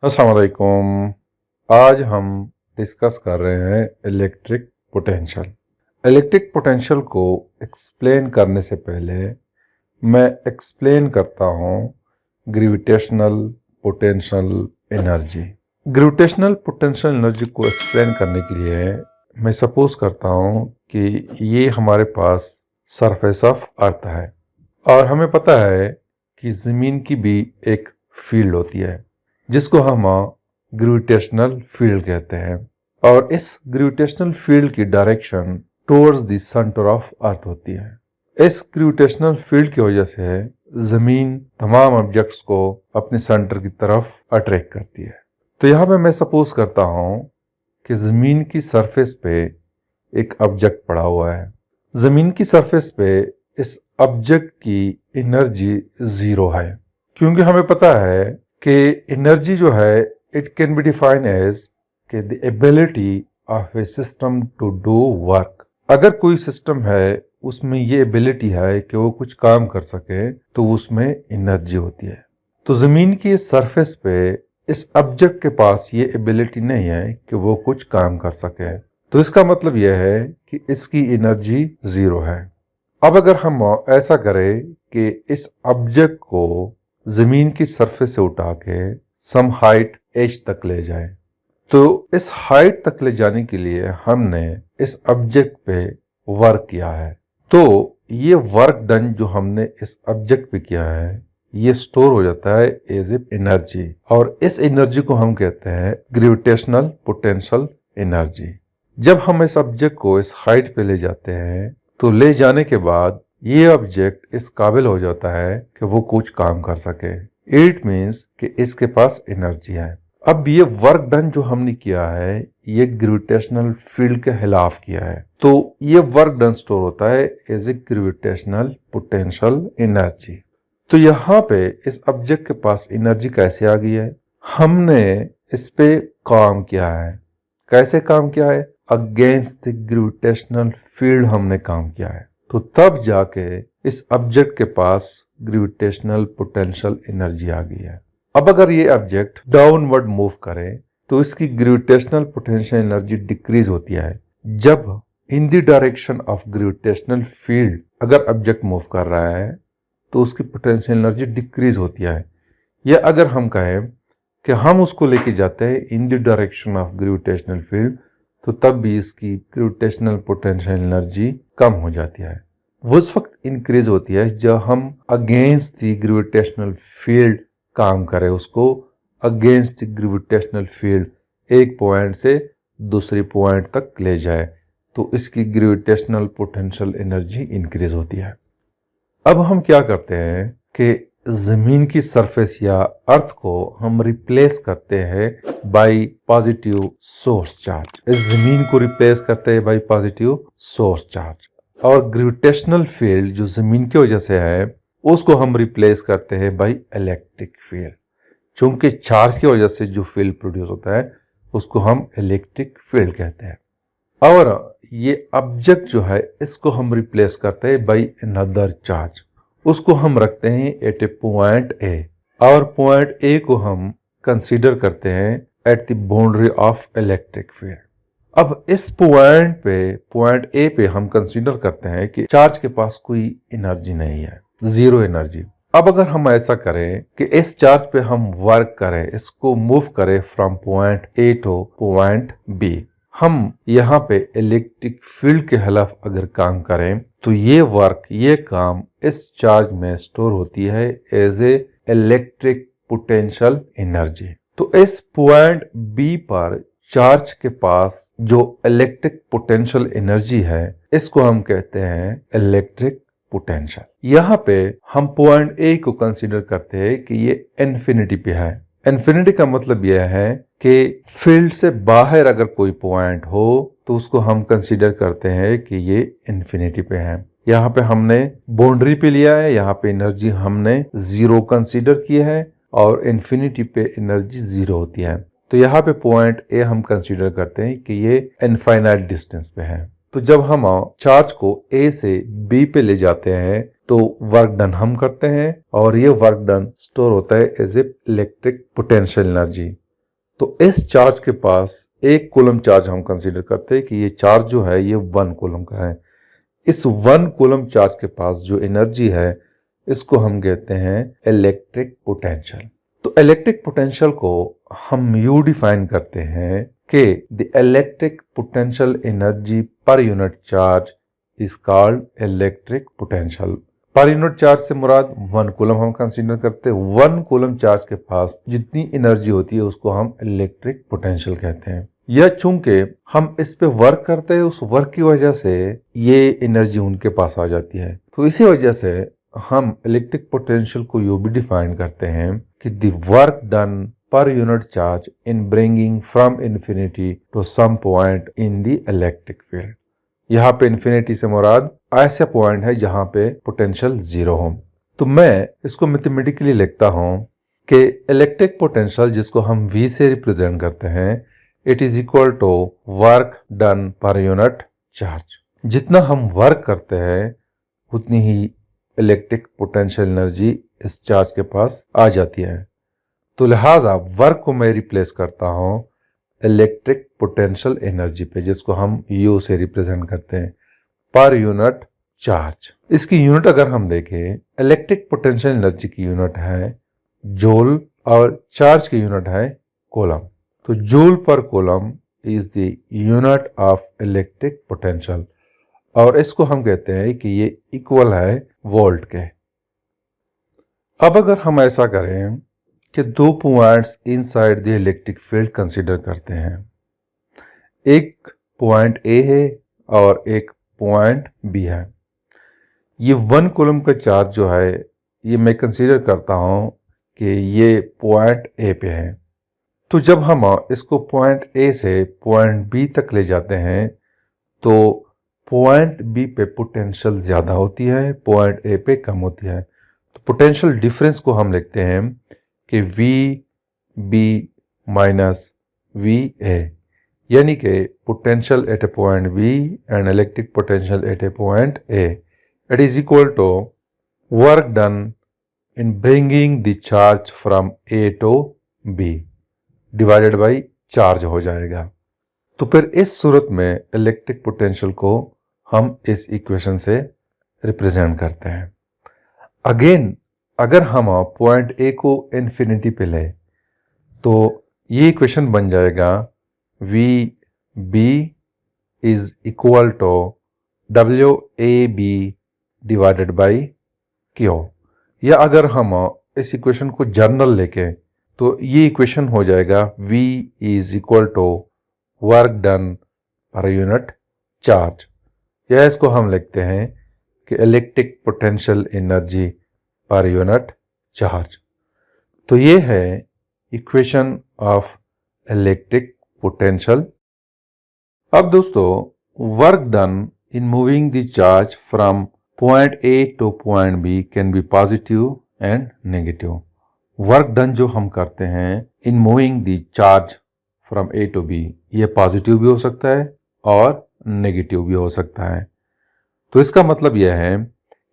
अस्सलाम वालेकुम। आज हम डिस्कस कर रहे हैं इलेक्ट्रिक पोटेंशियल। इलेक्ट्रिक पोटेंशियल को एक्सप्लेन करने से पहले मैं एक्सप्लेन करता हूँ gravitational potential energy. Gravitational potential energy को एक्सप्लेन करने के लिए मैं सपोज करता हूँ कि ये हमारे पास सरफेस ऑफ अर्थ है और हमें पता है कि ज़मीन की भी एक फील्ड होती है जिसको हम ग्रेविटेशनल फील्ड कहते हैं, और इस ग्रेविटेशनल फील्ड की direction towards the centre of earth होती है। इस ग्रेविटेशनल फील्ड की वजह से जमीन तमाम ऑब्जेक्ट्स को अपने सेंटर की तरफ अट्रैक्ट करती है। तो यहाँ पे मैं सपोज करता हूँ कि जमीन की सरफेस पे एक ऑब्जेक्ट पड़ा हुआ है। जमीन की सरफेस पे इस ऑब्जेक्ट की एनर्जी 0 है, क्योंकि हमें पता है कि एनर्जी जो है it can be define as कि the ability of a system to do work. अगर कोई सिस्टम है उसमें ये एबिलिटी है कि वो कुछ काम कर सके तो उसमें एनर्जी होती है। तो जमीन की सरफेस पे इस ऑब्जेक्ट के पास ये एबिलिटी नहीं है कि वो कुछ काम कर सके, तो इसका मतलब यह है कि इसकी एनर्जी 0 है। अब अगर हम ऐसा करें कि इस ऑब्जेक्ट को जमीन की सरफेस से उठा के सम हाइट एच तक ले जाए, तो इस हाइट तक ले जाने के लिए हमने इस ऑब्जेक्ट पे वर्क किया है। तो ये वर्क डन जो हमने इस ऑब्जेक्ट पे किया है ये स्टोर हो जाता है एज ए एनर्जी, और इस एनर्जी को हम कहते हैं ग्रेविटेशनल पोटेंशियल एनर्जी। जब हम इस ऑब्जेक्ट को इस हाइट पे ले जाते हैं तो ले जाने के बाद ये ऑब्जेक्ट इस काबिल हो जाता है कि वो कुछ काम कर सके। इट मीन्स कि इसके पास एनर्जी है। अब ये वर्क डन जो हमने किया है ये ग्रेविटेशनल फील्ड के खिलाफ किया है, तो ये वर्क डन स्टोर होता है as a gravitational potential energy. तो यहाँ पे इस ऑब्जेक्ट के पास एनर्जी कैसे आ गई है? हमने इस पे काम किया है। कैसे काम किया है? अगेंस्ट द ग्रेविटेशनल फील्ड हमने काम किया है, तो तब जाके इस ऑब्जेक्ट के पास ग्रेविटेशनल पोटेंशियल एनर्जी आ गई है। अब अगर ये ऑब्जेक्ट डाउनवर्ड मूव करे तो इसकी ग्रेविटेशनल पोटेंशियल एनर्जी डिक्रीज होती है। जब इन the direction of gravitational field अगर ऑब्जेक्ट मूव कर रहा है तो उसकी पोटेंशियल एनर्जी डिक्रीज होती है। या अगर हम कहें कि हम उसको लेके जाते हैं इन the direction of gravitational field, तो तब भी इसकी ग्रेविटेशनल पोटेंशियल एनर्जी कम हो जाती है। वो उस वक्त इंक्रीज होती है जब हम अगेंस्ट द ग्रेविटेशनल फील्ड काम करें, उसको अगेंस्ट द ग्रेविटेशनल फील्ड एक पॉइंट से दूसरे पॉइंट तक ले जाए, तो इसकी ग्रेविटेशनल पोटेंशियल एनर्जी इंक्रीज होती है। अब हम क्या करते हैं कि जमीन की सरफेस या अर्थ को हम रिप्लेस करते हैं बाय पॉजिटिव सोर्स चार्ज। इस जमीन को रिप्लेस करते हैं बाय पॉजिटिव सोर्स चार्ज, और ग्रेविटेशनल फील्ड जो जमीन की वजह से है उसको हम रिप्लेस करते हैं बाय इलेक्ट्रिक फील्ड। चूंकि चार्ज की वजह से जो फील्ड प्रोड्यूस होता है उसको हम इलेक्ट्रिक फील्ड कहते हैं। और ये ऑब्जेक्ट जो है इसको हम रिप्लेस करते हैं बाय अनदर चार्ज। उसको हम रखते हैं एट ए पॉइंट ए, और पॉइंट ए को हम कंसीडर करते हैं at the boundary of electric field. अब इस पॉइंट ए पे हम कंसीडर करते हैं कि चार्ज के पास कोई एनर्जी नहीं है, 0 एनर्जी। अब अगर हम ऐसा करें कि इस चार्ज पे हम वर्क करें, इसको मूव करें from point A to point B, हम यहाँ पे इलेक्ट्रिक फील्ड के खिलाफ अगर काम करें तो ये काम इस चार्ज में स्टोर होती है as a electric potential energy. तो इस पॉइंट बी पर चार्ज के पास जो इलेक्ट्रिक पोटेंशियल एनर्जी है इसको हम कहते हैं इलेक्ट्रिक पोटेंशियल। यहाँ पे हम पॉइंट ए को कंसीडर करते हैं कि ये इन्फिनिटी पे है। इन्फिनिटी का मतलब यह है कि फील्ड से बाहर अगर कोई पॉइंट हो तो उसको हम कंसीडर करते हैं कि ये इन्फिनिटी पे है। यहाँ पे हमने बाउंड्री पे लिया है, यहाँ पे एनर्जी हमने 0 कंसीडर की है, और इन्फिनिटी पे एनर्जी 0 होती है। तो यहाँ पे पॉइंट ए हम कंसीडर करते हैं कि ये इनफाइनाइट डिस्टेंस पे है। तो जब हम चार्ज को ए से बी पे ले जाते हैं तो वर्क डन हम करते हैं, और ये वर्क डन स्टोर होता है as a electric potential energy. तो इस चार्ज के पास एक कूलम चार्ज हम कंसीडर करते हैं कि ये चार्ज जो है ये 1 कूलम का है। इस 1 कूलम चार्ज के पास जो एनर्जी है इसको हम कहते हैं इलेक्ट्रिक पोटेंशियल। तो इलेक्ट्रिक पोटेंशियल को हम यूं डिफाइन करते हैं कि the electric potential energy per unit charge is called electric potential. पर यूनिट चार्ज से मुराद 1 कूलम हम कंसीडर करते हैं। 1 कूलम चार्ज के पास जितनी एनर्जी होती है उसको हम इलेक्ट्रिक पोटेंशियल कहते हैं। यह चूंकि हम इस पे वर्क करते हैं, उस वर्क की वजह से ये एनर्जी उनके पास आ जाती है। तो इसी वजह से हम इलेक्ट्रिक पोटेंशियल को यूं भी डिफाइन करते हैं कि the work done per unit charge in bringing from infinity to some point in the electric field. यहाँ पे इन्फिनिटी से मुराद ऐसा पॉइंट है जहां पे पोटेंशियल 0 हो। तो मैं इसको मैथमेटिकली लिखता हूं कि इलेक्ट्रिक पोटेंशियल जिसको हम V से रिप्रेजेंट करते हैं, it is equal to work done per unit charge. जितना हम वर्क करते हैं उतनी ही इलेक्ट्रिक पोटेंशियल एनर्जी इस चार्ज के पास आ जाती है। तो लिहाजा वर्क को मैं रिप्लेस करता हूं इलेक्ट्रिक पोटेंशियल एनर्जी पे, जिसको हम U से रिप्रेजेंट करते हैं पर यूनिट चार्ज। इसकी यूनिट अगर हम देखें, इलेक्ट्रिक पोटेंशियल एनर्जी की यूनिट है जूल और चार्ज की यूनिट है कूलम। तो जूल पर coulomb is the unit of electric potential और इसको हम कहते हैं कि ये इक्वल है वोल्ट के। अब अगर हम ऐसा करें कि 2 points inside the electric field consider करते हैं, एक पॉइंट A है और एक पॉइंट B है। ये 1 कूलम का चार्ज जो है ये मैं कंसीडर करता हूं कि ये पॉइंट A पे है। तो जब हम इसको पॉइंट A से पॉइंट B तक ले जाते हैं तो पॉइंट B पे पोटेंशियल ज़्यादा होती है, पॉइंट A पे कम होती है। तो पोटेंशियल डिफरेंस को हम लिखते हैं कि VB माइनस VA, यानी कि potential at a point B and electric potential at a point A, it is equal to work done in bringing the charge from A to B divided by charge हो जाएगा। तो फिर इस सूरत में electric potential को हम इस equation से रिप्रेजेंट करते हैं। अगेन अगर हम पॉइंट A को इन्फिनिटी पे लें तो ये इक्वेशन बन जाएगा VB is equal to WAB divided by Q। या अगर हम इस इक्वेशन को जनरल लेके तो ये इक्वेशन हो जाएगा V is equal to work done per unit charge, या इसको हम लिखते हैं कि electric potential energy per unit charge. तो ये है इक्वेशन ऑफ इलेक्ट्रिक पोटेंशियल। अब दोस्तों, work done in moving the charge from point A to point B can be positive and negative. Work done जो हम करते हैं in moving the charge from A to B, ये positive भी हो सकता है और नेगेटिव भी हो सकता है। तो इसका मतलब यह है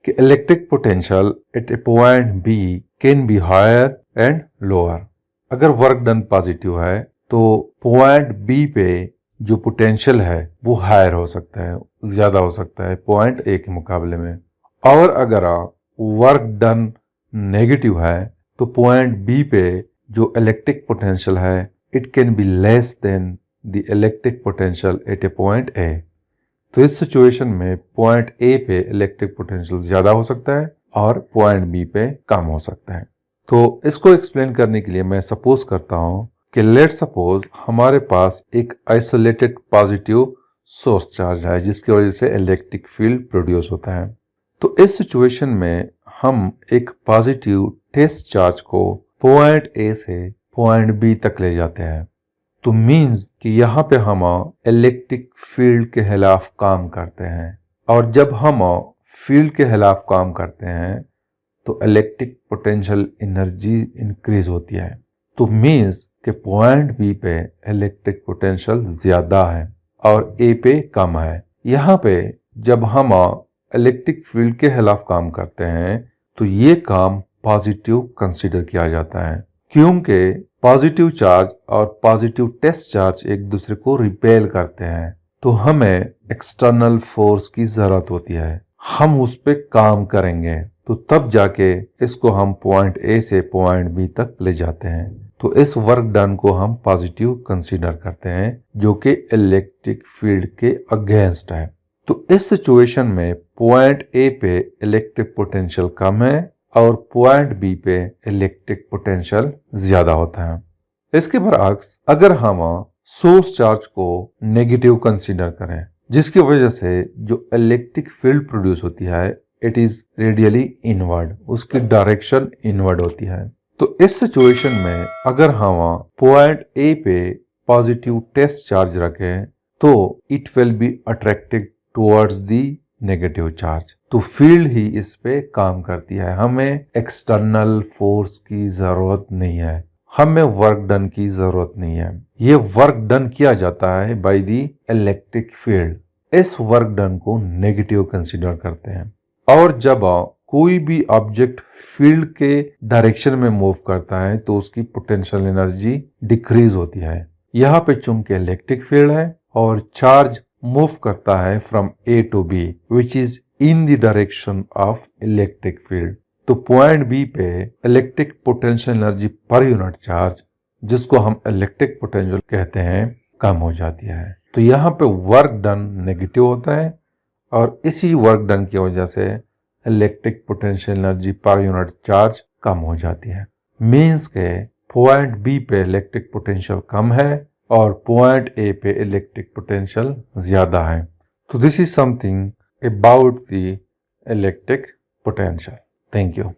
कि electric potential at a point B can be higher and lower. अगर वर्क डन पॉजिटिव है तो पॉइंट B पे जो पोटेंशियल है वो हायर हो सकता है, ज्यादा हो सकता है पॉइंट A के मुकाबले में। और अगर वर्क डन नेगेटिव है तो पॉइंट B पे जो इलेक्ट्रिक पोटेंशियल है it can be less than the electric potential at a point A। तो इस सिचुएशन में पॉइंट A पे इलेक्ट्रिक पोटेंशियल ज्यादा हो सकता है और पॉइंट B पे कम हो सकता है। तो इसको एक्सप्लेन करने के लिए मैं सपोज करता हूं कि लेट्स सपोज हमारे पास एक आइसोलेटेड पॉजिटिव सोर्स चार्ज है जिसकी वजह से इलेक्ट्रिक फील्ड प्रोड्यूस होता है। तो इस सिचुएशन में हम एक पॉजिटिव टेस्ट चार्ज को पॉइंट A से पॉइंट B तक ले जाते हैं। तो मीन्स कि यहाँ पे हम इलेक्ट्रिक फील्ड के खिलाफ काम करते हैं, और जब हम फील्ड के खिलाफ काम करते हैं तो इलेक्ट्रिक पोटेंशियल एनर्जी इंक्रीज होती है। तो मीन्स कि पॉइंट B पे इलेक्ट्रिक पोटेंशियल ज्यादा है और A पे कम है। यहाँ पे जब हम इलेक्ट्रिक फील्ड के खिलाफ काम करते हैं तो ये काम पॉजिटिव कंसीडर किया जाता है, क्योंकि पॉजिटिव चार्ज और पॉजिटिव टेस्ट चार्ज एक दूसरे को रिपेल करते हैं, तो हमें एक्सटर्नल फोर्स की जरूरत होती है। हम उस पे काम करेंगे तो तब जाके इसको हम पॉइंट ए से पॉइंट बी तक ले जाते हैं। तो इस वर्क डन को हम पॉजिटिव कंसीडर करते हैं, जो कि इलेक्ट्रिक फील्ड के अगेंस्ट है। तो इस सिचुएशन में पॉइंट ए पे इलेक्ट्रिक पोटेंशियल कम है और पॉइंट बी पे इलेक्ट्रिक पोटेंशियल ज्यादा होता है। इसके बरअक्स अगर हम सोर्स चार्ज को नेगेटिव कंसीडर करें, जिसकी वजह से जो इलेक्ट्रिक फील्ड प्रोड्यूस होती है इट इज रेडियली इनवर्ड, उसकी डायरेक्शन इनवर्ड होती है। तो इस सिचुएशन में अगर हम पॉइंट ए पे पॉजिटिव टेस्ट चार्ज रखें तो it will be attracted towards the negative charge. तो फील्ड ही इस पे काम करती है, हमें एक्सटर्नल फोर्स की जरूरत नहीं है, हमें वर्क डन की जरूरत नहीं है। ये वर्क डन किया जाता है बाय दी इलेक्ट्रिक फील्ड। इस वर्क डन को नेगेटिव कंसीडर करते हैं। और जब कोई भी ऑब्जेक्ट फील्ड के डायरेक्शन में मूव करता है तो उसकी पोटेंशियल एनर्जी डिक्रीज होती है। यहाँ पे चूंकि इलेक्ट्रिक फील्ड है और चार्ज मूव करता है from A to B which is in the direction of electric field, तो पॉइंट बी पे electric potential energy per unit charge, जिसको हम इलेक्ट्रिक पोटेंशियल कहते हैं, कम हो जाती है। तो यहाँ पे वर्क डन नेगेटिव होता है और इसी वर्क डन की वजह से electric potential energy per unit charge कम हो जाती है। मीन्स के पॉइंट बी पे इलेक्ट्रिक पोटेंशियल कम है और पॉइंट ए पे इलेक्ट्रिक पोटेंशियल ज्यादा है। तो this is something about the electric potential. Thank you.